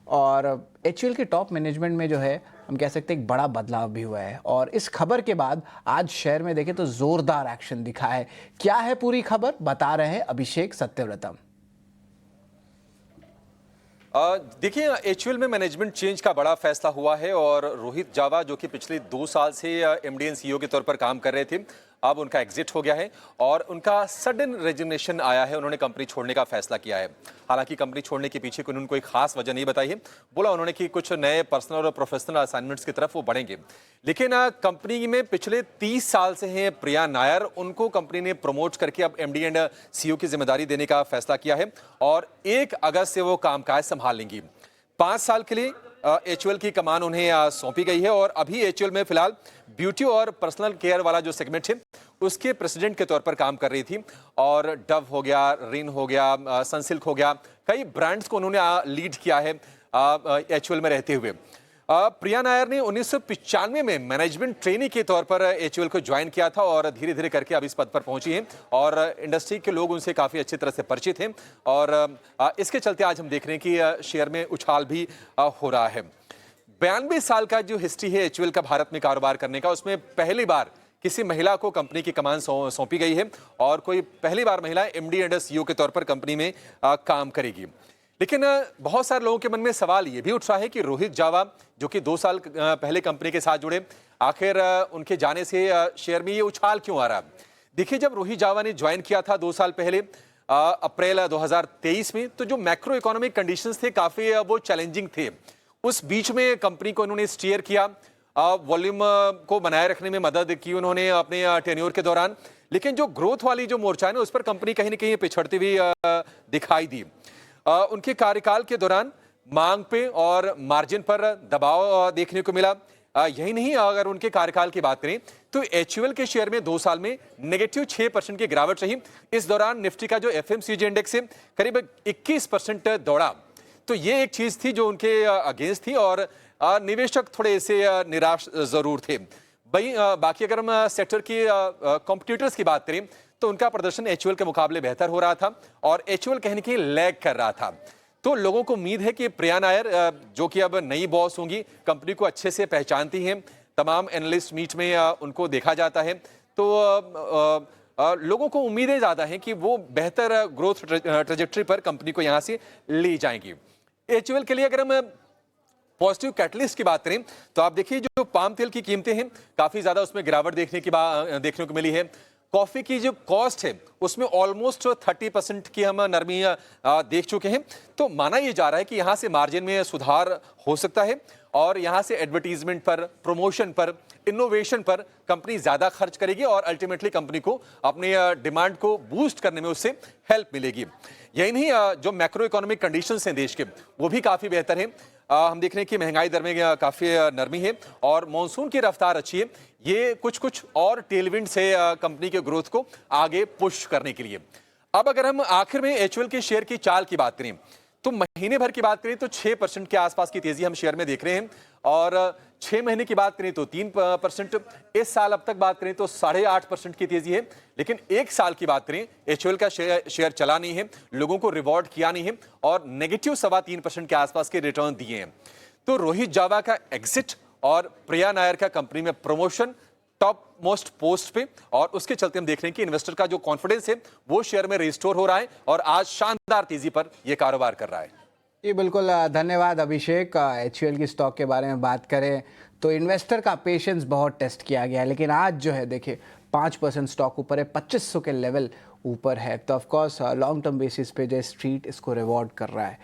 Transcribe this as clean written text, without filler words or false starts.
और एचयूएल के top management में जो है हम कह सकते हैं एक बड़ा बदलाव भी हुआ है। और इस खबर के बाद आज शेयर में देखें तो जोरदार एक्शन दिखा है। क्या है पूरी खबर, बता रहे हैं अभिषेक सत्यव्रतम। देखिए, एचयूएल में मैनेजमेंट चेंज का बड़ा फैसला हुआ है और रोहित जावा जो कि पिछले 2 साल से एमडी एंड सीईओ के तौर पर काम कर रहे थे, अब उनका एग्जिट हो गया है और उनका सडन रेजिग्नेशन आया है। उन्होंने कंपनी छोड़ने का फैसला किया है। हालांकि कंपनी छोड़ने के पीछे उन्होंने कोई खास वजह नहीं बताई है। बोला उन्होंने कि कुछ नए पर्सनल और प्रोफेशनल असाइनमेंट्स की तरफ वो बढ़ेंगे। लेकिन कंपनी में पिछले 30 साल से हैं प्रिया नायर, उनको कंपनी ने प्रमोट करके अब एमडी एंड सीईओ की जिम्मेदारी देने का फैसला किया है और 1 अगस्त से वो कामकाज संभाल लेंगी। 5 साल के लिए एचयूएल की कमान उन्हें सौंपी गई है और अभी एचयूएल में फिलहाल ब्यूटी और पर्सनल केयर वाला जो सेगमेंट है उसके प्रेसिडेंट के तौर पर काम कर रही थी। और डव हो गया, रिन हो गया, सनसिल्क हो गया, कई ब्रांड्स को उन्होंने लीड किया है एचयूएल में रहते हुए। प्रिया नायर ने 1995 में मैनेजमेंट ट्रेनी के तौर पर एचयूएल को ज्वाइन किया था और धीरे धीरे करके अब इस पद पर पहुंची हैं और इंडस्ट्री के लोग उनसे काफ़ी अच्छी तरह से परिचित हैं और इसके चलते आज हम देख रहे हैं कि शेयर में उछाल भी हो रहा है। 92 साल का जो हिस्ट्री है एचयूएल का भारत में कारोबार करने का, उसमें पहली बार किसी महिला को कंपनी की कमान सौंपी गई है और कोई पहली बार महिला एमडी एंड सीईओ के तौर पर कंपनी में काम करेगी। लेकिन बहुत सारे लोगों के मन में सवाल ये भी उठ रहा है कि रोहित जावा जो कि 2 साल पहले कंपनी के साथ जुड़े, आखिर उनके जाने से शेयर में ये उछाल क्यों आ रहा है। देखिए, जब रोहित जावा ने ज्वाइन किया था 2 साल पहले अप्रैल 2023 में, तो जो मैक्रो इकोनॉमिक कंडीशंस थे काफ़ी वो चैलेंजिंग थे। उस बीच में कंपनी को उन्होंने स्टीयर किया, वॉल्यूम को बनाए रखने में मदद की उन्होंने अपने टेन्योर के दौरान। लेकिन जो ग्रोथ वाली जो मोर्चा है ना, उस पर कंपनी कहीं ना कहीं पिछड़ती हुई दिखाई दी। उनके कार्यकाल के दौरान मांग पे और मार्जिन पर दबाव देखने को मिला। यही नहीं, अगर उनके कार्यकाल की बात करें तो एचयूएल के शेयर में 2 साल में नेगेटिव 6% की गिरावट रही। इस दौरान निफ्टी का जो एफएमसीजी इंडेक्स है करीब 21% दौड़ा। तो ये एक चीज थी जो उनके अगेंस्ट थी और निवेशक थोड़े से निराश जरूर थे। बाकी अगर हम सेक्टर की कॉम्पिटिटर्स की बात करें तो उनका प्रदर्शन एचयूएल के मुकाबले बेहतर हो रहा था और एचयूएल कहीं न कहीं लैग कर रहा था। तो लोगों को उम्मीद है कि प्रिया नायर जो कि अब नई बॉस होंगी, कंपनी को अच्छे से पहचानती हैं, तमाम एनालिस्ट मीट में उनको देखा जाता है, तो लोगों को उम्मीदें ज़्यादा हैं कि वो बेहतर ग्रोथ ट्रेजेक्टरी पर कंपनी को यहाँ से ले जाएंगी। एचयूएल के लिए अगर हम पॉजिटिव कैटलिस्ट की बात करें तो आप देखिए, जो पाम तेल की कीमतें हैं काफ़ी ज़्यादा उसमें गिरावट देखने को मिली है। कॉफ़ी की जो कॉस्ट है उसमें ऑलमोस्ट 30% की हम नरमी देख चुके हैं। तो माना ये जा रहा है कि यहाँ से मार्जिन में सुधार हो सकता है और यहाँ से एडवर्टीजमेंट पर, प्रमोशन पर, इनोवेशन पर कंपनी ज़्यादा खर्च करेगी और अल्टीमेटली कंपनी को अपने डिमांड को बूस्ट करने में उससे हेल्प मिलेगी। यही नहीं, जो मैक्रो इकोनॉमिक कंडीशंस हैं देश के वो भी काफ़ी बेहतर हैं। हम देख रहे हैं कि महंगाई दर में काफ़ी नरमी है और मॉनसून की रफ्तार अच्छी है। ये कुछ और टेलविंड से कंपनी के ग्रोथ को आगे पुश करने के लिए। अब अगर हम आखिर में एचयूएल के शेयर की चाल की बात करें तो महीने भर की बात करें तो 6% के आसपास की तेजी हम शेयर में देख रहे हैं और 6 महीने की बात करें तो 3%। इस साल अब तक बात करें तो 8.5% की तेजी है। लेकिन 1 साल की बात करें, एचयूएल का शेयर चला नहीं है, लोगों को रिवॉर्ड किया नहीं है और नेगेटिव 3.25% के आसपास के रिटर्न दिए हैं। तो रोहित जावा का एग्जिट और प्रिया नायर का कंपनी में प्रमोशन टॉप मोस्ट पोस्ट पे, और उसके चलते हम देख रहे हैं कि इन्वेस्टर का जो कॉन्फिडेंस है वो शेयर में रिस्टोर हो रहा है और आज शानदार तेजी पर यह कारोबार कर रहा है। जी बिल्कुल, धन्यवाद अभिषेक। एचयूएल की स्टॉक के बारे में बात करें तो इन्वेस्टर का पेशेंस बहुत टेस्ट किया गया है, लेकिन आज जो है देखिए 5% स्टॉक ऊपर है, 2500 के लेवल ऊपर है। तो ऑफकोर्स लॉन्ग टर्म बेसिस पे जो स्ट्रीट इसको रिवॉर्ड कर रहा है।